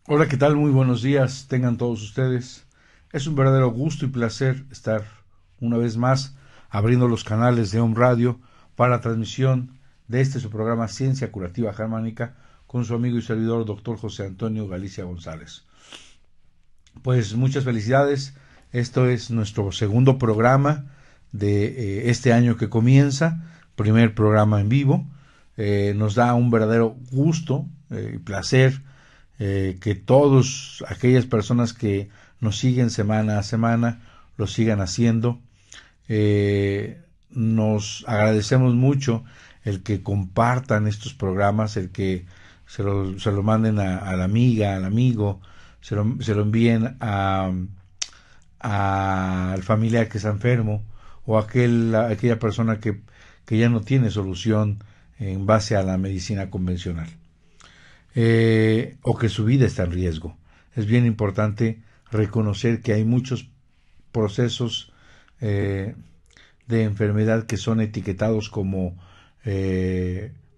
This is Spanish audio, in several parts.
Hola, ¿qué tal? Muy buenos días, tengan todos ustedes. Es un verdadero gusto y placer estar una vez más abriendo los canales de Home Radio para la transmisión de su programa Ciencia Curativa Germánica con su amigo y servidor doctor José Antonio Galicia González. Pues muchas felicidades, esto es nuestro segundo programa de este año que comienza, primer programa en vivo. Nos da un verdadero gusto y placer que todas aquellas personas que nos siguen semana a semana lo sigan haciendo. Nos agradecemos mucho el que compartan estos programas, el que se lo manden a la amiga, al amigo, se lo envíen al familiar que está enfermo o a aquella persona que ya no tiene solución en base a la medicina convencional. O que su vida está en riesgo. Es bien importante reconocer que hay muchos procesos de enfermedad que son etiquetados como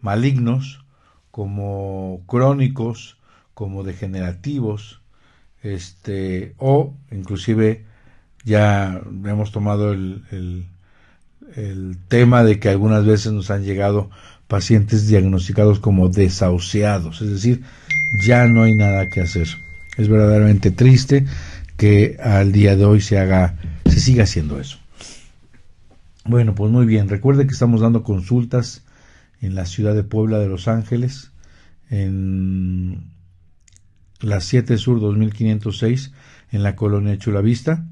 malignos, como crónicos, como degenerativos, o inclusive ya hemos tomado el tema de que algunas veces nos han llegado pacientes diagnosticados como desahuciados, es decir, ya no hay nada que hacer. Es verdaderamente triste que al día de hoy se siga haciendo eso. Bueno, pues muy bien, recuerde que estamos dando consultas en la ciudad de Puebla de Los Ángeles, en la 7 Sur 2506, en la colonia Chulavista.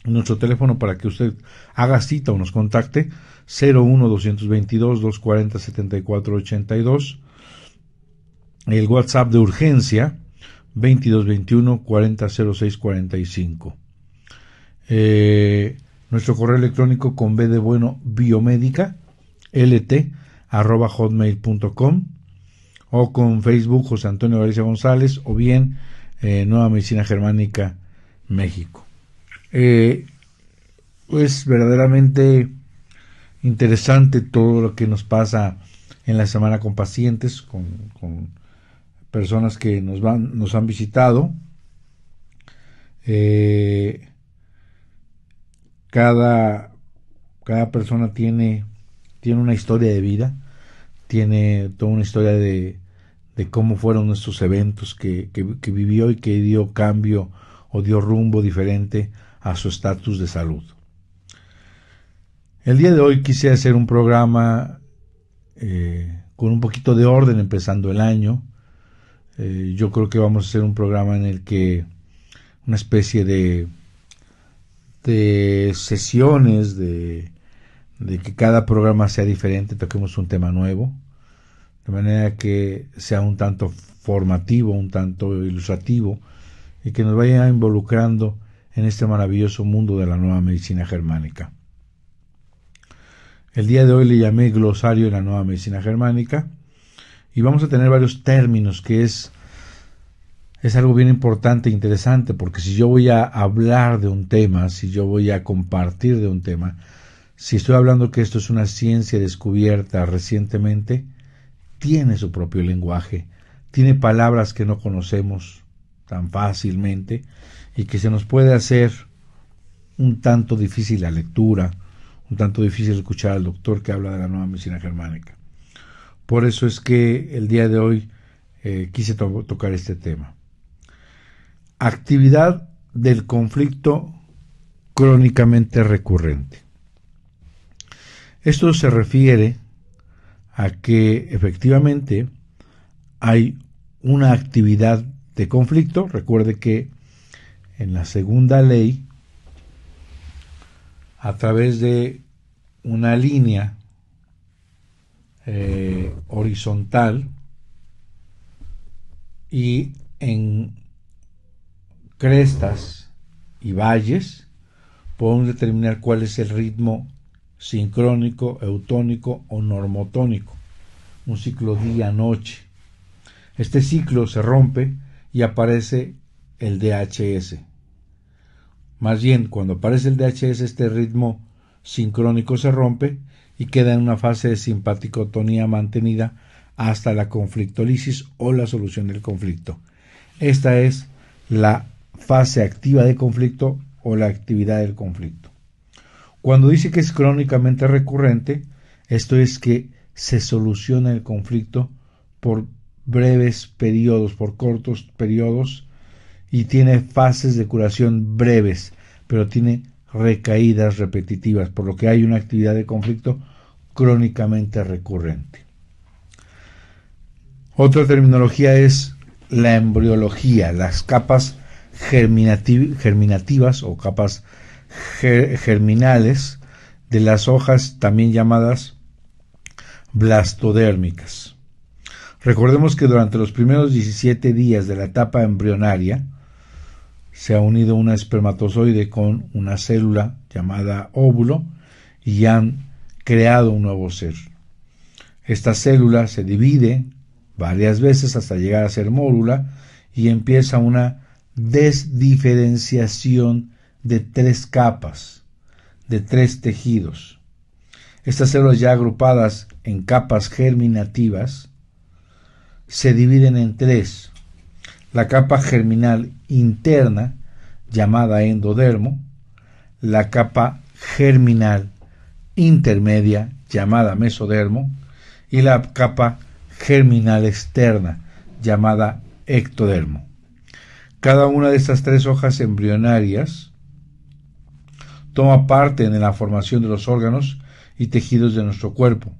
Nuestro teléfono para que usted haga cita o nos contacte 01-222-240-7482. El WhatsApp de urgencia 2221-400645. Nuestro correo electrónico con B de bueno biomédica lt@hotmail.com, o con Facebook José Antonio Galicia González, o bien Nueva Medicina Germánica México. Es verdaderamente interesante todo lo que nos pasa en la semana con pacientes, con personas que nos han visitado. Cada persona tiene una historia de vida, tiene toda una historia de cómo fueron nuestros eventos que vivió y que dio cambio o dio rumbo diferente a su estatus de salud. El día de hoy quise hacer un programa con un poquito de orden empezando el año. Yo creo que vamos a hacer un programa en el que una especie de sesiones, de que cada programa sea diferente, toquemos un tema nuevo, de manera que sea un tanto formativo, un tanto ilustrativo, y que nos vaya involucrando en este maravilloso mundo de la nueva medicina germánica. El día de hoy le llamé glosario de la nueva medicina germánica, y vamos a tener varios términos que es algo bien importante e interesante, porque si yo voy a hablar de un tema, si yo voy a compartir de un tema, si estoy hablando que esto es una ciencia descubierta recientemente, tiene su propio lenguaje, tiene palabras que no conocemos tan fácilmente y que se nos puede hacer un tanto difícil la lectura, un tanto difícil escuchar al doctor que habla de la nueva medicina germánica. Por eso es que el día de hoy quise tocar este tema. Actividad del conflicto crónicamente recurrente. Esto se refiere a que efectivamente hay una actividad de conflicto. Recuerde que en la segunda ley, a través de una línea horizontal y en crestas y valles, podemos determinar cuál es el ritmo sincrónico, eutónico o normotónico, un ciclo día-noche. Este ciclo se rompe y aparece el DHS. Más bien, cuando aparece el DHS, este ritmo sincrónico se rompe y queda en una fase de simpaticotonía mantenida hasta la conflictolisis o la solución del conflicto. Esta es la fase activa de conflicto o la actividad del conflicto. Cuando dice que es crónicamente recurrente, esto es que se soluciona el conflicto por breves periodos, por cortos periodos, y tiene fases de curación breves, pero tiene recaídas repetitivas, por lo que hay una actividad de conflicto crónicamente recurrente. Otra terminología es la embriología, las capas germinativas o capas germinales de las hojas, también llamadas blastodérmicas. Recordemos que durante los primeros 17 días de la etapa embrionaria se ha unido una espermatozoide con una célula llamada óvulo y han creado un nuevo ser. Esta célula se divide varias veces hasta llegar a ser mórula y empieza una desdiferenciación de 3 capas, de 3 tejidos. Estas células ya agrupadas en capas germinativas se dividen en 3. La capa germinal interna, llamada endodermo, la capa germinal intermedia, llamada mesodermo, y la capa germinal externa, llamada ectodermo. Cada una de estas 3 hojas embrionarias toma parte en la formación de los órganos y tejidos de nuestro cuerpo.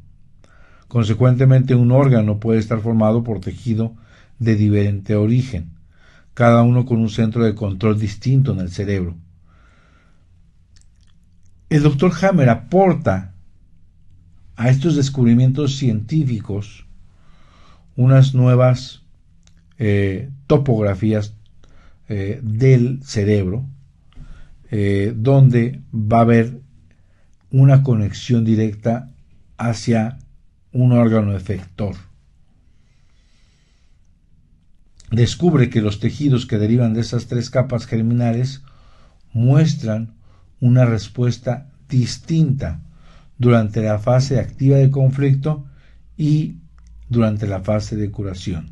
Consecuentemente, un órgano puede estar formado por tejido de diferente origen, cada uno con un centro de control distinto en el cerebro. El Dr. Hammer aporta a estos descubrimientos científicos unas nuevas topografías del cerebro, donde va a haber una conexión directa hacia un órgano efector. Descubre que los tejidos que derivan de esas 3 capas germinales muestran una respuesta distinta durante la fase activa de conflicto y durante la fase de curación.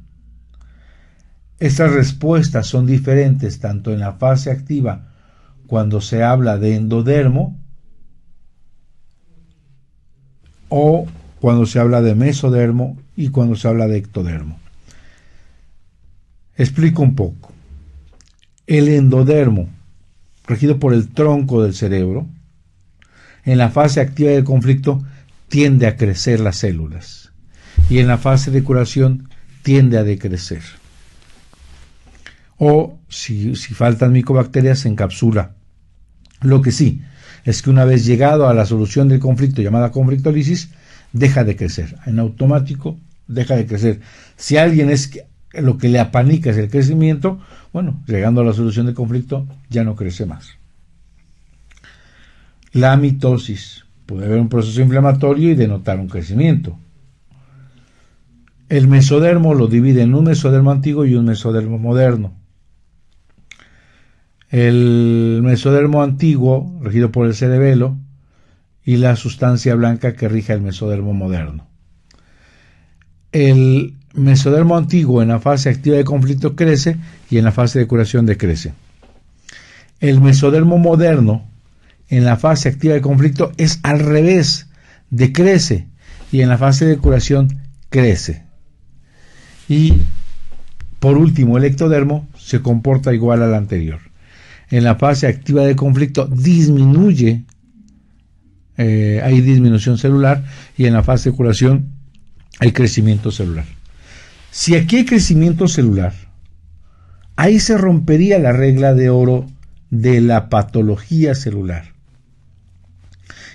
Estas respuestas son diferentes tanto en la fase activa, cuando se habla de endodermo, o cuando se habla de mesodermo y cuando se habla de ectodermo. Explico un poco. El endodermo, regido por el tronco del cerebro, en la fase activa del conflicto tiende a crecer las células y en la fase de curación tiende a decrecer. O si faltan micobacterias, se encapsula. Lo que sí es que una vez llegado a la solución del conflicto, llamada conflictólisis, deja de crecer. En automático deja de crecer. Si alguien lo que le apanica es el crecimiento, bueno, llegando a la solución del conflicto ya no crece más. La mitosis. Puede haber un proceso inflamatorio y denotar un crecimiento. El mesodermo lo divide en un mesodermo antiguo y un mesodermo moderno. El mesodermo antiguo, regido por el cerebelo, y la sustancia blanca que rige el mesodermo moderno. El mesodermo antiguo en la fase activa de conflicto crece y en la fase de curación decrece. El mesodermo moderno en la fase activa de conflicto es al revés, decrece y en la fase de curación crece. Y por último, el ectodermo se comporta igual al anterior. En la fase activa de conflicto disminuye, hay disminución celular, y en la fase de curación hay crecimiento celular. Si aquí hay crecimiento celular, ahí se rompería la regla de oro de la patología celular,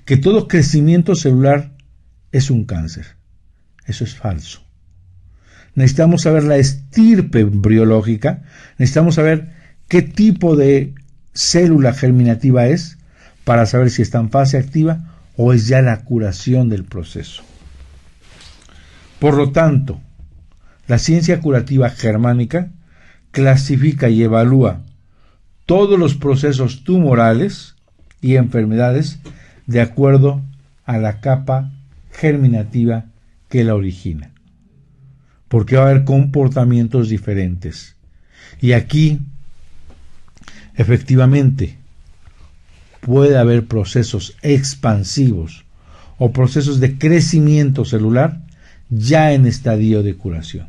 que todo crecimiento celular es un cáncer. Eso es falso. Necesitamos saber la estirpe embriológica, necesitamos saber qué tipo de célula germinativa es para saber si está en fase activa o es ya la curación del proceso. Por lo tanto, la ciencia curativa germánica clasifica y evalúa todos los procesos tumorales y enfermedades de acuerdo a la capa germinativa que la origina, porque va a haber comportamientos diferentes Y aquí, efectivamente, puede haber procesos expansivos o procesos de crecimiento celular ya en estadio de curación.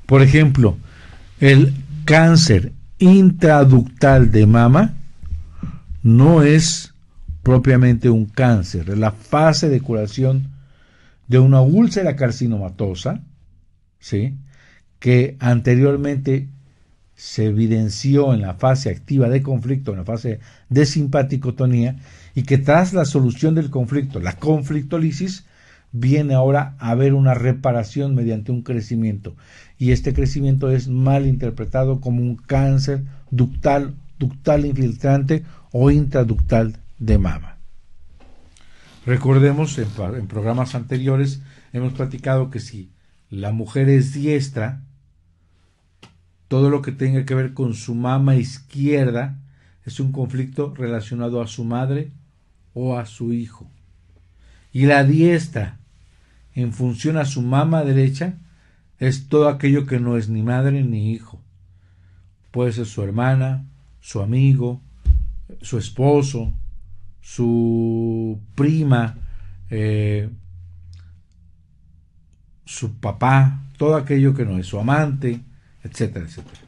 Por ejemplo, el cáncer intraductal de mama no es propiamente un cáncer, es la fase de curación de una úlcera carcinomatosa, ¿sí?, que anteriormente se evidenció en la fase activa de conflicto, en la fase de simpaticotonía, y que tras la solución del conflicto, la conflictólisis, viene ahora a haber una reparación mediante un crecimiento, y este crecimiento es mal interpretado como un cáncer ductal infiltrante o intraductal de mama. Recordemos, en programas anteriores hemos platicado que si la mujer es diestra, todo lo que tenga que ver con su mama izquierda es un conflicto relacionado a su madre o a su hijo. Y la diestra, en función a su mama derecha, es todo aquello que no es ni madre ni hijo. Puede ser su hermana, su amigo, su esposo, su prima, su papá, todo aquello que no es su amante, etcétera, etcétera.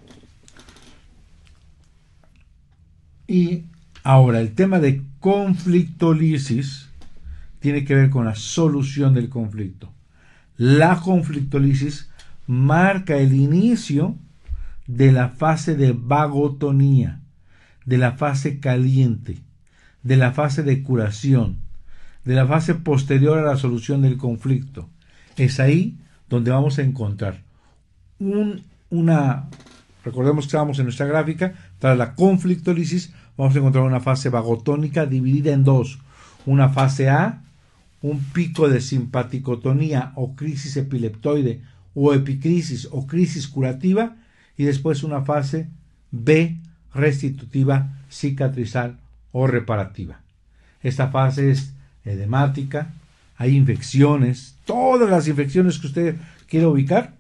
Y ahora el tema de conflictólisis tiene que ver con la solución del conflicto. La conflictólisis marca el inicio de la fase de vagotonía, de la fase caliente, de la fase de curación, de la fase posterior a la solución del conflicto. Es ahí donde vamos a encontrar recordemos que estábamos en nuestra gráfica, tras la conflictólisis vamos a encontrar una fase vagotónica dividida en dos, una fase A, un pico de simpaticotonía o crisis epileptoide o epicrisis o crisis curativa, y después una fase B, restitutiva, cicatrizal o reparativa. Esta fase es edemática, hay infecciones, todas las infecciones que usted quiere ubicar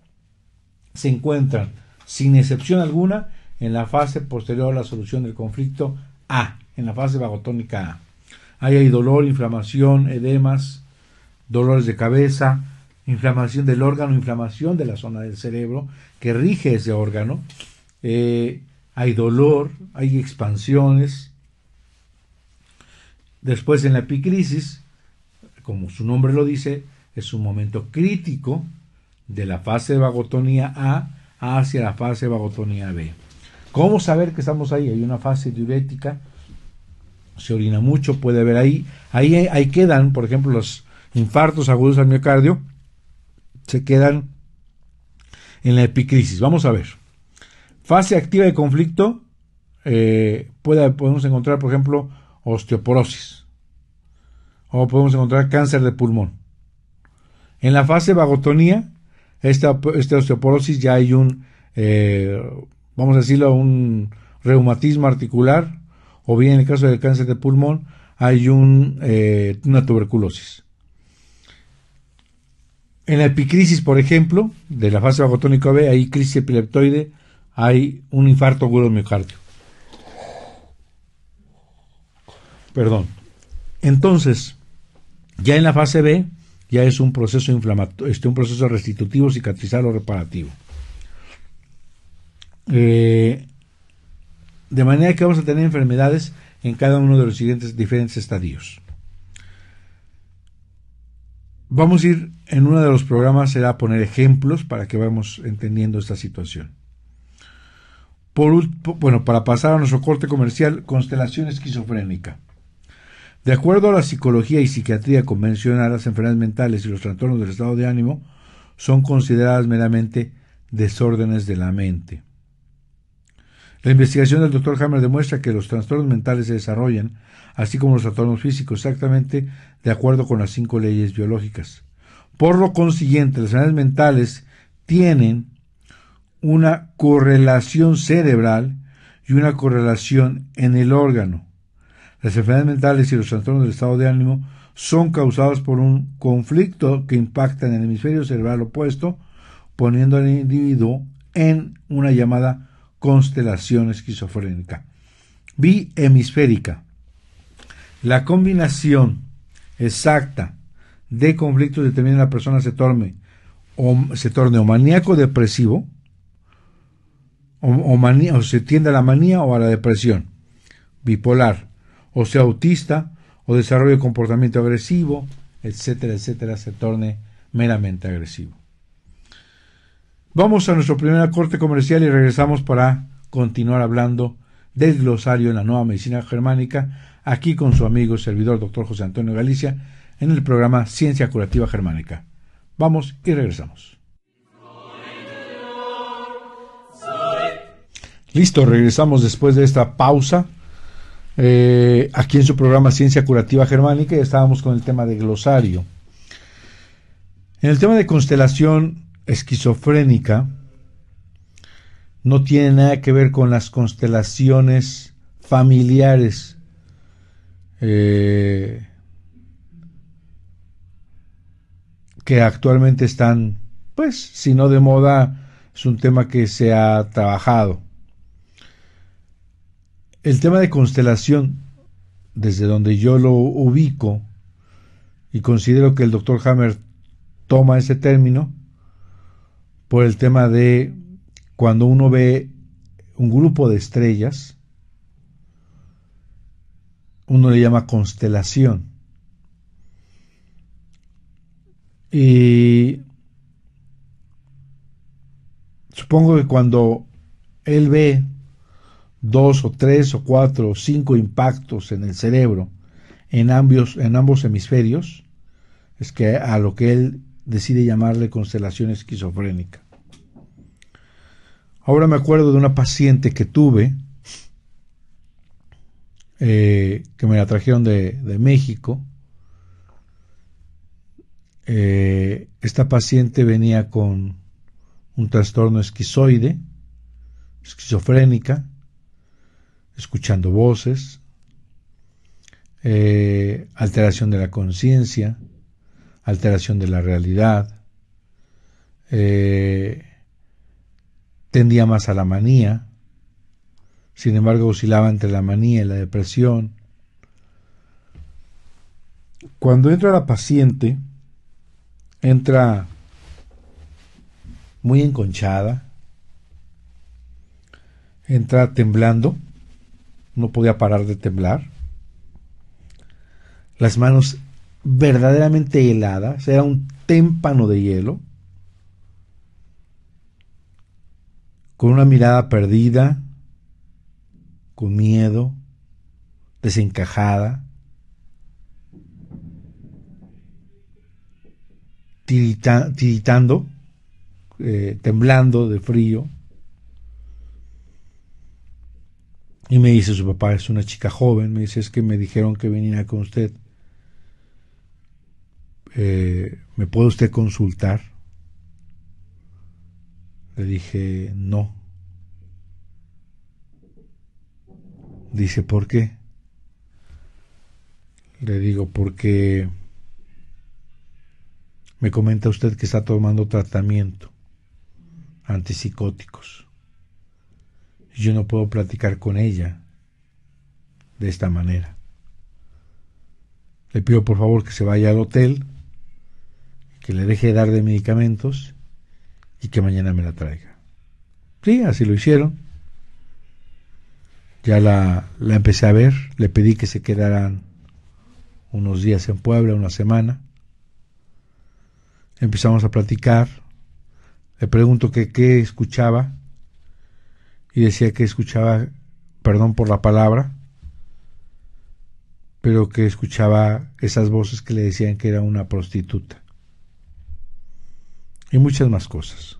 se encuentran, sin excepción alguna, en la fase posterior a la solución del conflicto A, en la fase vagotónica A. Ahí hay dolor, inflamación, edemas, dolores de cabeza, inflamación del órgano, inflamación de la zona del cerebro que rige ese órgano. Hay dolor, hay expansiones. Después, en la epicrisis, como su nombre lo dice, es un momento crítico de la fase de vagotonía A hacia la fase de vagotonía B. ¿Cómo saber que estamos ahí? Hay una fase diurética, se orina mucho, puede haber ahí quedan, por ejemplo, los infartos agudos al miocardio, se quedan en la epicrisis. Vamos a ver. Fase activa de conflicto, podemos encontrar, por ejemplo, osteoporosis, o podemos encontrar cáncer de pulmón. En la fase vagotonía, esta osteoporosis, ya hay vamos a decirlo, un reumatismo articular, o bien en el caso del cáncer de pulmón hay una tuberculosis. En la epicrisis, por ejemplo, de la fase vagotónica B, hay crisis epileptoide, hay un infarto agudo del miocardio. Perdón. Entonces, ya en la fase B, ya es un proceso inflamatorio, un proceso restitutivo, cicatrizal o reparativo. De manera que vamos a tener enfermedades en cada uno de los siguientes diferentes estadios. Vamos a ir, en uno de los programas será poner ejemplos para que vayamos entendiendo esta situación. Para pasar a nuestro corte comercial, constelación esquizofrénica. De acuerdo a la psicología y psiquiatría convencional, las enfermedades mentales y los trastornos del estado de ánimo son consideradas meramente desórdenes de la mente. La investigación del Dr. Hammer demuestra que los trastornos mentales se desarrollan, así como los trastornos físicos, exactamente de acuerdo con las 5 leyes biológicas. Por lo consiguiente, las enfermedades mentales tienen una correlación cerebral y una correlación en el órgano. Las enfermedades mentales y los trastornos del estado de ánimo son causados por un conflicto que impacta en el hemisferio cerebral opuesto, poniendo al individuo en una llamada constelación esquizofrénica. Bihemisférica. La combinación exacta de conflictos determina que la persona se torne o maníaco depresivo o se tiende a la manía o a la depresión, bipolar, o sea autista o desarrollo de comportamiento agresivo, etcétera, etcétera, se torne meramente agresivo. Vamos a nuestro primer corte comercial y regresamos para continuar hablando del glosario en la nueva medicina germánica, aquí con su amigo y servidor Dr. José Antonio Galicia, en el programa Ciencia Curativa Germánica. Vamos y regresamos. Listo, regresamos después de esta pausa. Aquí en su programa Ciencia Curativa Germánica estábamos con el tema de glosario. En el tema de constelación esquizofrénica no tiene nada que ver con las constelaciones familiares que actualmente están, pues, si no de moda, es un tema que se ha trabajado. El tema de constelación, desde donde yo lo ubico y considero que el Dr. Hammer toma ese término por el tema de cuando uno ve un grupo de estrellas, uno le llama constelación. Y supongo que cuando él ve 2 o 3 o 4 o 5 impactos en el cerebro en ambos hemisferios, es que a lo que él decide llamarle constelación esquizofrénica. Ahora me acuerdo de una paciente que tuve, que me la trajeron de México. Esta paciente venía con un trastorno esquizoide, esquizofrénica, escuchando voces, alteración de la conciencia, alteración de la realidad, tendía más a la manía, sin embargo oscilaba entre la manía y la depresión. Cuando entra la paciente, entra muy enconchada, entra temblando, no podía parar de temblar, las manos verdaderamente heladas, era un témpano de hielo, con una mirada perdida, con miedo, desencajada, tiritando, temblando de frío. Y me dice su papá, es una chica joven, me dice, es que me dijeron que viniera con usted. ¿Me puede usted consultar? Le dije, no. Dice, ¿por qué? Le digo, porque me comenta usted que está tomando tratamiento antipsicóticos. Yo no puedo platicar con ella de esta manera. Le pido por favor que se vaya al hotel, que le deje de dar de medicamentos y que mañana me la traiga. Sí, así lo hicieron. Ya la empecé a ver, le pedí que se quedaran unos días en Puebla, una semana. Empezamos a platicar, le pregunto que qué escuchaba y decía que escuchaba, perdón por la palabra, pero que escuchaba esas voces que le decían que era una prostituta y muchas más cosas.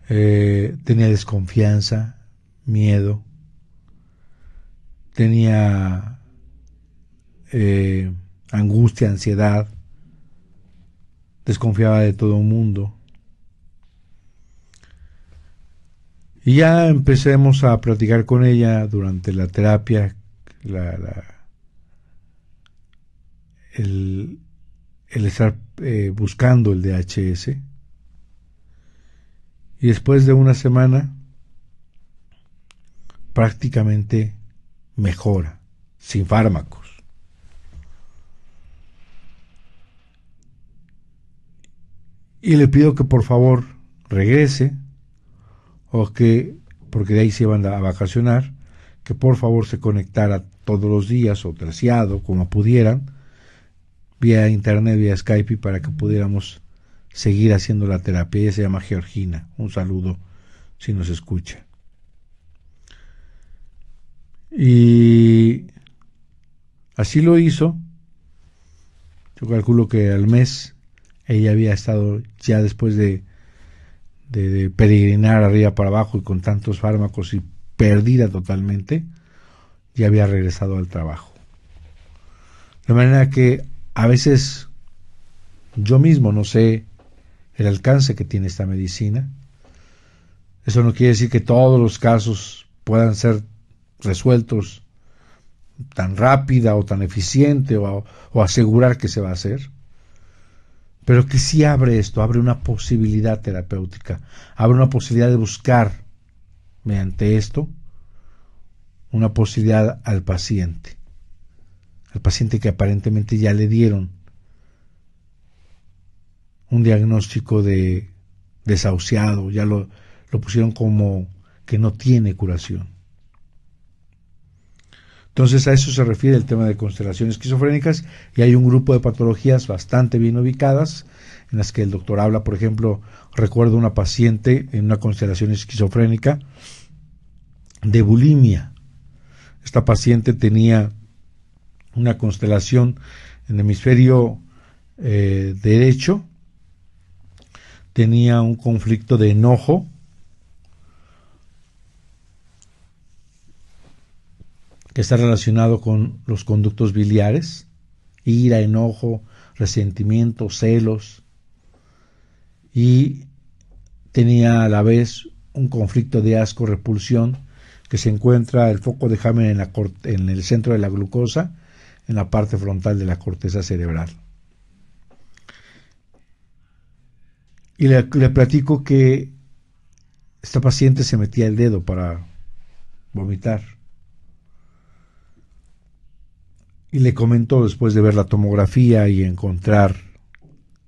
Tenía desconfianza, miedo, tenía angustia, ansiedad, desconfiaba de todo el mundo. Y ya empecemos a platicar con ella durante la terapia, el estar buscando el DHS. y después de una semana prácticamente mejora, sin fármacos. Y le pido que por favor regrese, o que, porque de ahí se iban a vacacionar, que por favor se conectara todos los días o terciado, como pudieran, vía internet, vía Skype, para que pudiéramos seguir haciendo la terapia. Ella se llama Georgina. Un saludo si nos escucha. Y así lo hizo. Yo calculo que al mes ella había estado, ya después de peregrinar arriba para abajo y con tantos fármacos y perdida totalmente, ya había regresado al trabajo. De manera que a veces yo mismo no sé el alcance que tiene esta medicina. Eso no quiere decir que todos los casos puedan ser resueltos tan rápida o tan eficiente, o asegurar que se va a hacer, pero que sí abre esto, abre una posibilidad terapéutica, abre una posibilidad de buscar mediante esto una posibilidad al paciente que aparentemente ya le dieron un diagnóstico de desahuciado, ya lo pusieron como que no tiene curación. Entonces a eso se refiere el tema de constelaciones esquizofrénicas, y hay un grupo de patologías bastante bien ubicadas en las que el doctor habla. Por ejemplo, recuerdo una paciente en una constelación esquizofrénica de bulimia. Esta paciente tenía una constelación en el hemisferio derecho, tenía un conflicto de enojo, que está relacionado con los conductos biliares, ira, enojo, resentimiento, celos, y tenía a la vez un conflicto de asco, repulsión, que se encuentra el foco de Hamer en el centro de la glucosa, en la parte frontal de la corteza cerebral. Y le platico que esta paciente se metía el dedo para vomitar. Y le comento, después de ver la tomografía y encontrar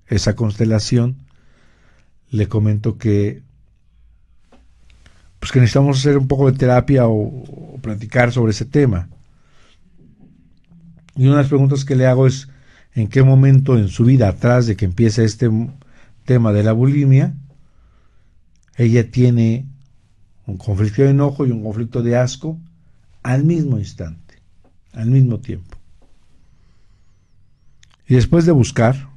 esa constelación, le comento que pues que necesitamos hacer un poco de terapia o platicar sobre ese tema. Y una de las preguntas que le hago es: ¿en qué momento en su vida, atrás de que empiece este tema de la bulimia, ella tiene un conflicto de enojo y un conflicto de asco al mismo instante, al mismo tiempo? Y después de buscar,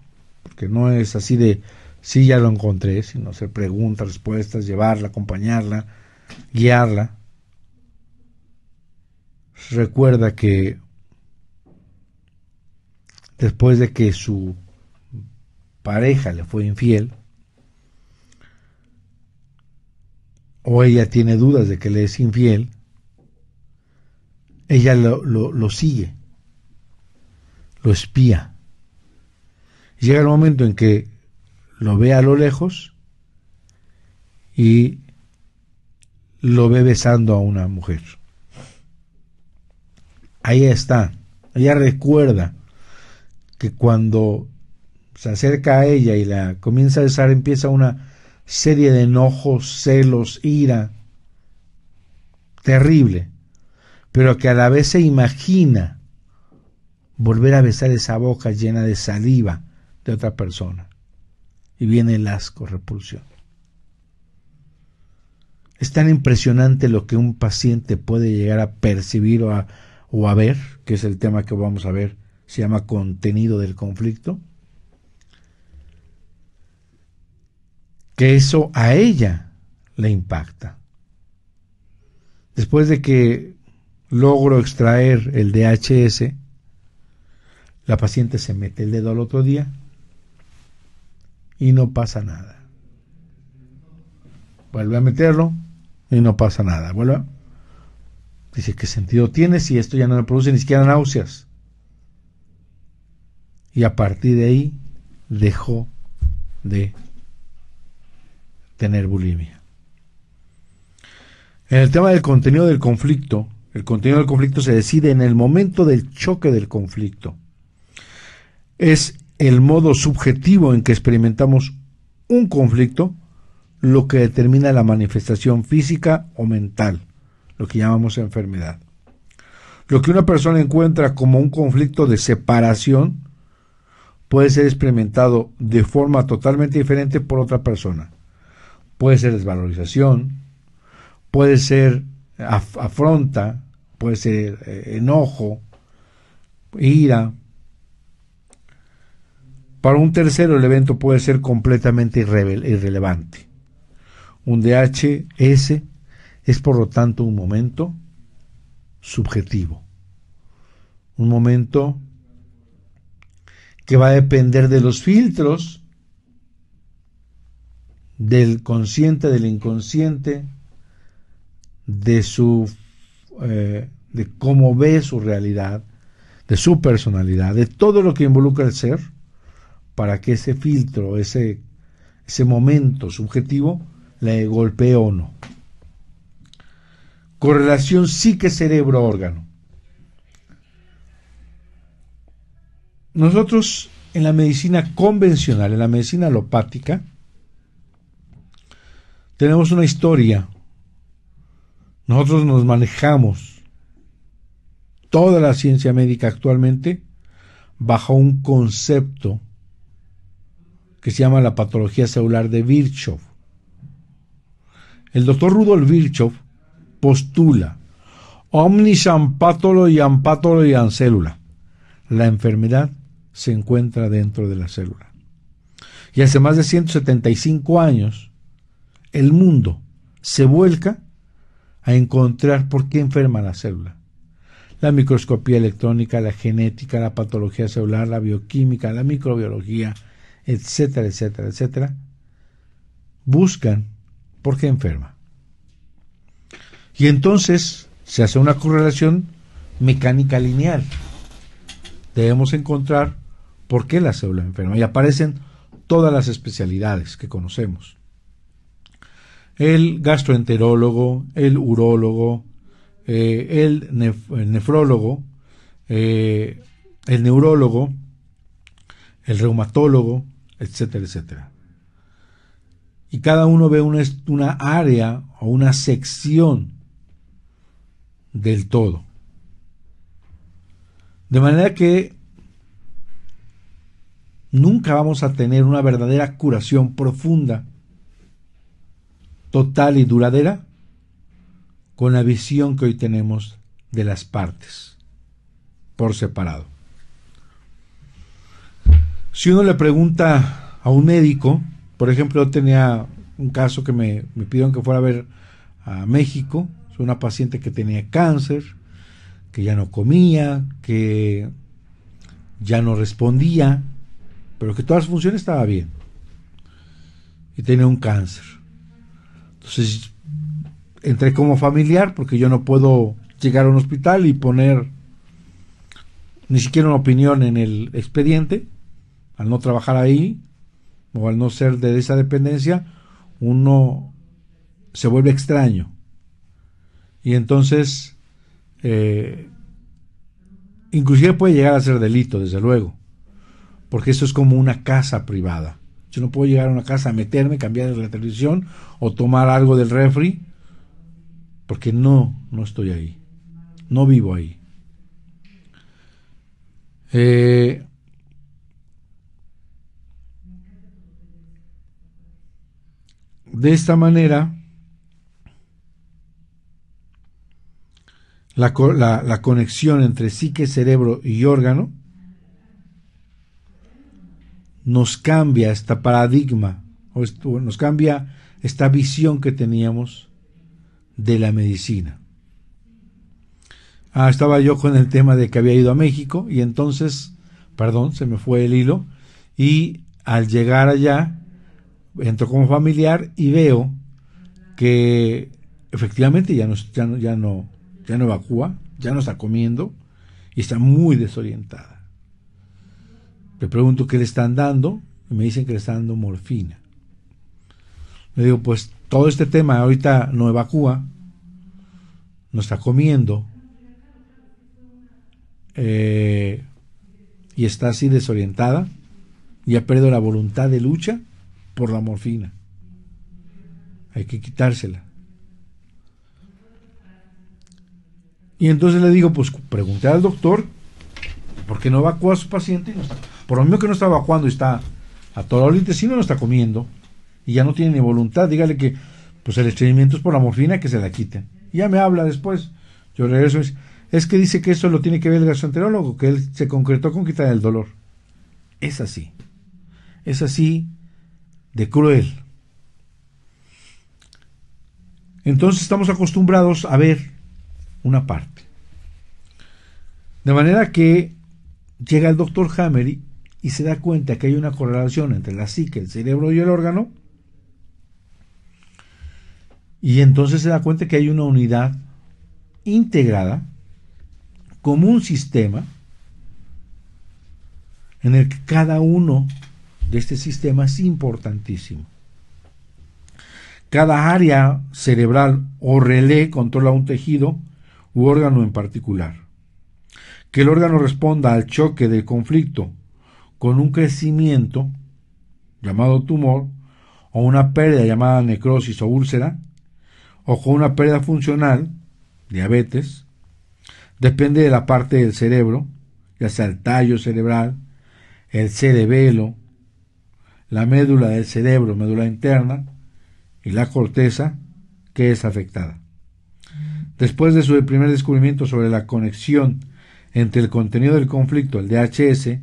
porque no es así de sí, ya lo encontré, sino hacer preguntas, respuestas, llevarla, acompañarla, guiarla, recuerda que después de que su pareja le fue infiel, o ella tiene dudas de que le es infiel, ella lo sigue, lo espía. Llega el momento en que lo ve a lo lejos y lo ve besando a una mujer. Ahí está. Ella recuerda que cuando se acerca a ella y la comienza a besar, empieza una serie de enojos, celos, ira terrible, pero que a la vez se imagina volver a besar esa boca llena de saliva de otra persona, y viene el asco, repulsión. Es tan impresionante lo que un paciente puede llegar a percibir o a ver, que es el tema que vamos a ver, se llama contenido del conflicto, que eso a ella le impacta. Después de que logro extraer el DHS, la paciente se mete el dedo al otro día y no pasa nada. Vuelve a meterlo y no pasa nada. Dice: ¿qué sentido tiene si esto ya no me produce ni siquiera náuseas? Y a partir de ahí dejó de tener bulimia. En el tema del contenido del conflicto, el contenido del conflicto se decide en el momento del choque del conflicto. Es el modo subjetivo en que experimentamos un conflicto lo que determina la manifestación física o mental, lo que llamamos enfermedad. Lo que una persona encuentra como un conflicto de separación puede ser experimentado de forma totalmente diferente por otra persona. Puede ser desvalorización, puede ser afronta, puede ser enojo, ira. Para un tercero el evento puede ser completamente irrelevante. Un DHS es por lo tanto un momento subjetivo, un momento que va a depender de los filtros del consciente, del inconsciente, de cómo ve su realidad, de su personalidad, de todo lo que involucra el ser, para que ese filtro, ese momento subjetivo, le golpee o no. Correlación psique-cerebro-órgano. Nosotros en la medicina convencional, en la medicina alopática, tenemos una historia. Nosotros nos manejamos toda la ciencia médica actualmente bajo un concepto que se llama la patología celular de Virchow. El doctor Rudolf Virchow postula omnis iam patolo iam célula. La enfermedad se encuentra dentro de la célula. Y hace más de 175 años, el mundo se vuelca a encontrar por qué enferma la célula. La microscopía electrónica, la genética, la patología celular, la bioquímica, la microbiología, etcétera, etcétera, etcétera, buscan por qué enferma. Y entonces se hace una correlación mecánica lineal. Debemos encontrar por qué la célula enferma. Y aparecen todas las especialidades que conocemos. El gastroenterólogo, el urólogo, el nefrólogo, el neurólogo, el reumatólogo, etcétera, etcétera. Y cada uno ve una área o una sección del todo. De manera que nunca vamos a tener una verdadera curación profunda, total y duradera con la visión que hoy tenemos de las partes por separado. Si uno le pregunta a un médico, por ejemplo, yo tenía un caso que me pidieron que fuera a ver a México, es una paciente que tenía cáncer, que ya no comía, que ya no respondía, pero que todas las funciones estaban bien, y tenía un cáncer. Entonces entré como familiar, porque yo no puedo llegar a un hospital y poner ni siquiera una opinión en el expediente. Al no trabajar ahí, o al no ser de esa dependencia, uno se vuelve extraño. Y entonces, inclusive puede llegar a ser delito, desde luego, porque eso es como una casa privada. Yo no puedo llegar a una casa a meterme, cambiar la televisión o tomar algo del refri, porque no estoy ahí, no vivo ahí. De esta manera, la conexión entre psique, cerebro y órgano nos cambia este paradigma, nos cambia esta visión que teníamos de la medicina. Estaba yo con el tema de que había ido a México y entonces, se me fue el hilo, y al llegar allá entro como familiar y veo que efectivamente ya no evacúa, ya no está comiendo y está muy desorientada. Le pregunto qué le están dando y me dicen que le están dando morfina. Le digo, pues todo este tema ahorita no evacúa, no está comiendo y está así desorientada y ha perdido la voluntad de lucha por la morfina. Hay que quitársela. Y entonces le digo, pues pregunté al doctor por qué no evacúa a su paciente. No está, por lo mismo que no está evacuando y está atorado el intestino, no está comiendo y ya no tiene ni voluntad. Dígale que pues el estreñimiento es por la morfina, que se la quiten. Y ya me habla después. Yo regreso y dice, es que dice que eso lo tiene que ver el gastroenterólogo, que él se concretó con quitar el dolor. Es así de cruel. Entonces estamos acostumbrados a ver una parte. De manera que llega el doctor Hammer y se da cuenta que hay una correlación entre la psique, el cerebro y el órgano, y entonces se da cuenta que hay una unidad integrada como un sistema en el que cada uno de este sistema es importantísimo. Cada área cerebral o relé controla un tejido u órgano en particular. Que el órgano responda al choque del conflicto con un crecimiento llamado tumor o una pérdida llamada necrosis o úlcera o con una pérdida funcional, diabetes, depende de la parte del cerebro, ya sea el tallo cerebral, el cerebelo, la médula del cerebro, médula interna, y la corteza, que es afectada. Después de su primer descubrimiento sobre la conexión entre el contenido del conflicto, el DHS,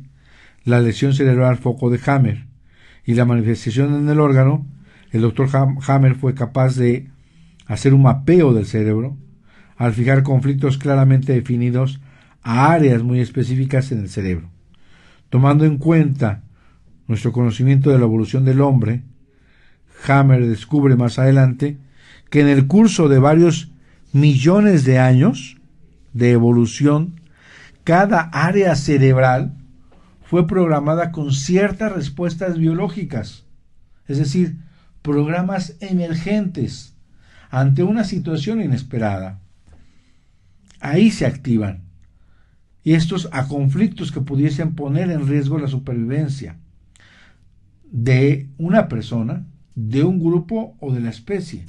la lesión cerebral foco de Hammer y la manifestación en el órgano, el doctor Hammer fue capaz de hacer un mapeo del cerebro al fijar conflictos claramente definidos a áreas muy específicas en el cerebro. Tomando en cuenta nuestro conocimiento de la evolución del hombre, Hammer descubre más adelante que en el curso de varios millones de años de evolución, cada área cerebral fue programada con ciertas respuestas biológicas, es decir, programas emergentes ante una situación inesperada. Ahí se activan, y estos a conflictos que pudiesen poner en riesgo la supervivencia de una persona, de un grupo o de la especie.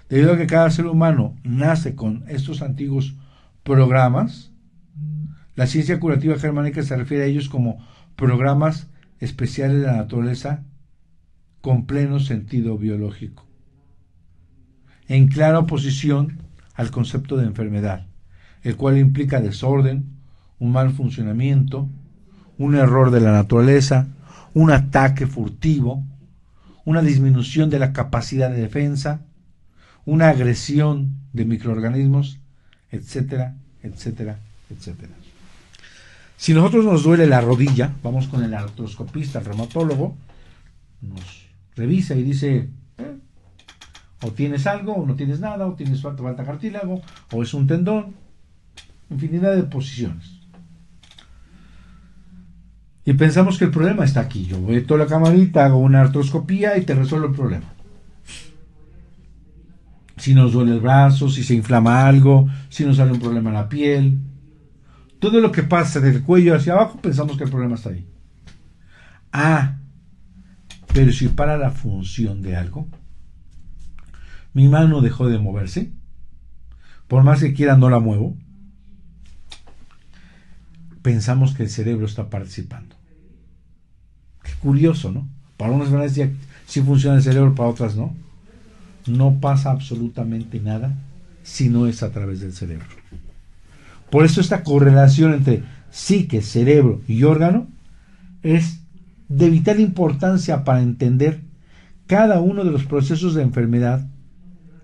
Debido a que cada ser humano nace con estos antiguos programas, la ciencia curativa germánica se refiere a ellos como programas especiales de la naturaleza con pleno sentido biológico, en clara oposición al concepto de enfermedad, el cual implica desorden, un mal funcionamiento, un error de la naturaleza, un ataque furtivo, una disminución de la capacidad de defensa, una agresión de microorganismos, etcétera, etcétera, etcétera. Si nosotros nos duele la rodilla, vamos con el artroscopista, el reumatólogo, nos revisa y dice, o tienes algo, o no tienes nada, o tienes falta cartílago, o es un tendón, infinidad de posiciones. Y pensamos que el problema está aquí. Yo voy a toda la camarita, hago una artroscopía y te resuelvo el problema. Si nos duele el brazo, si se inflama algo, si nos sale un problema en la piel, todo lo que pasa del cuello hacia abajo, pensamos que el problema está ahí. Pero si para la función de algo, mi mano dejó de moverse, por más que quiera no la muevo, pensamos que el cerebro está participando. Qué curioso, ¿no? Para unas veces sí funciona el cerebro, para otras no. No pasa absolutamente nada si no es a través del cerebro. Por eso esta correlación entre psique, cerebro y órgano es de vital importancia para entender cada uno de los procesos de enfermedad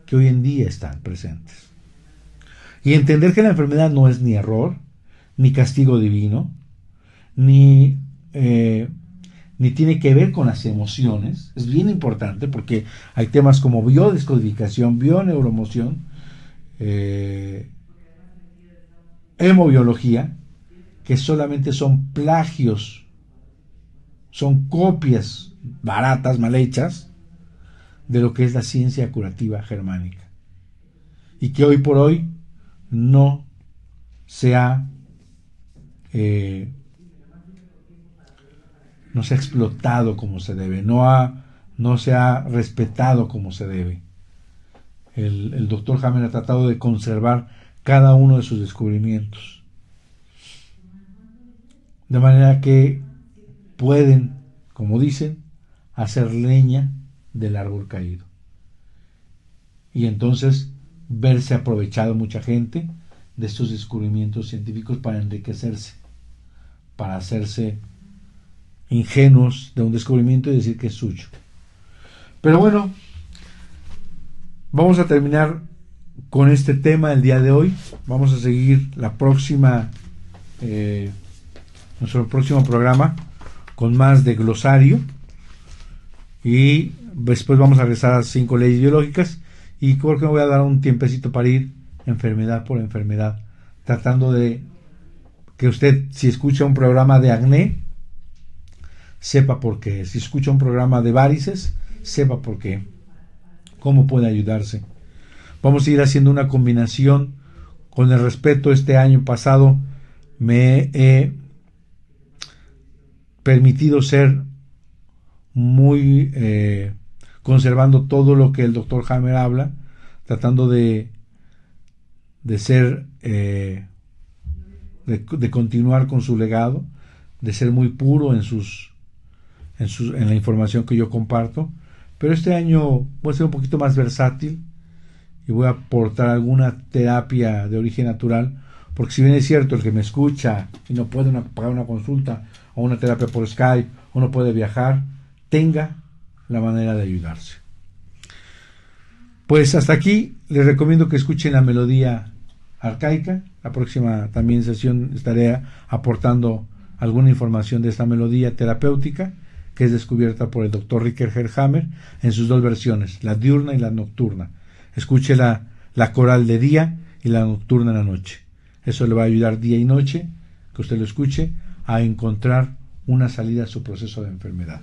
que hoy en día están presentes. Y entender que la enfermedad no es ni error, ni castigo divino, ni tiene que ver con las emociones. Es bien importante porque hay temas como biodescodificación, bioneuromoción, hemobiología, que solamente son plagios, son copias baratas, mal hechas, de lo que es la ciencia curativa germánica. Y que hoy por hoy no se ha explotado como se debe, no se ha respetado como se debe. El doctor Hammer ha tratado de conservar cada uno de sus descubrimientos, de manera que pueden, como dicen, hacer leña del árbol caído, y entonces verse aprovechado mucha gente de estos descubrimientos científicos para enriquecerse, para hacerse ingenuos de un descubrimiento y decir que es suyo. Pero bueno, vamos a terminar con este tema el día de hoy. Vamos a seguir nuestro próximo programa con más de glosario, y después vamos a regresar a 5 leyes biológicas, y creo que me voy a dar un tiempecito para ir enfermedad por enfermedad, tratando de que usted, si escucha un programa de acné, sepa por qué; si escucha un programa de varices, sepa por qué, cómo puede ayudarse. Vamos a ir haciendo una combinación. Con el respeto, este año pasado me he permitido ser muy conservando todo lo que el doctor Hammer habla, tratando de ser de continuar con su legado, de ser muy puro en la información que yo comparto. Pero este año voy a ser un poquito más versátil y voy a aportar alguna terapia de origen natural, porque si bien es cierto, el que me escucha y no puede pagar una consulta o una terapia por Skype, o no puede viajar, tenga la manera de ayudarse. Pues hasta aquí. Les recomiendo que escuchen la melodía arcaica. La próxima también sesión estaré aportando alguna información de esta melodía terapéutica, que es descubierta por el Dr. Rutger Hammer en sus 2 versiones, la diurna y la nocturna. Escuche la coral de día y la nocturna en la noche. Eso le va a ayudar día y noche, que usted lo escuche, a encontrar una salida a su proceso de enfermedad.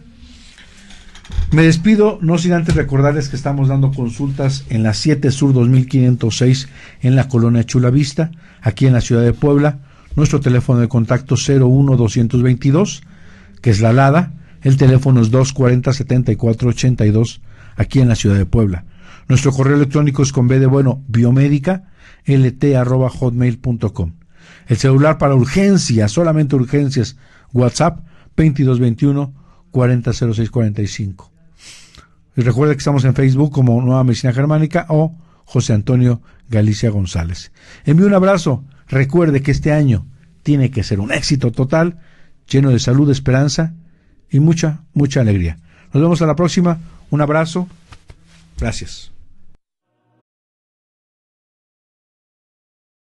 Me despido, no sin antes recordarles que estamos dando consultas en la 7 Sur 2506 en la colonia Chulavista, aquí en la ciudad de Puebla. Nuestro teléfono de contacto 01222, que es la LADA. El teléfono es 240-7482, aquí en la ciudad de Puebla. Nuestro correo electrónico es con B de bueno, biomédica, lt@hotmail.com. El celular para urgencias, solamente urgencias, WhatsApp 2221 400645. Y recuerde que estamos en Facebook como Nueva Medicina Germánica o José Antonio Galicia González. Envío un abrazo. Recuerde que este año tiene que ser un éxito total, lleno de salud, esperanza y mucha, mucha alegría. Nos vemos a la próxima. Un abrazo. Gracias.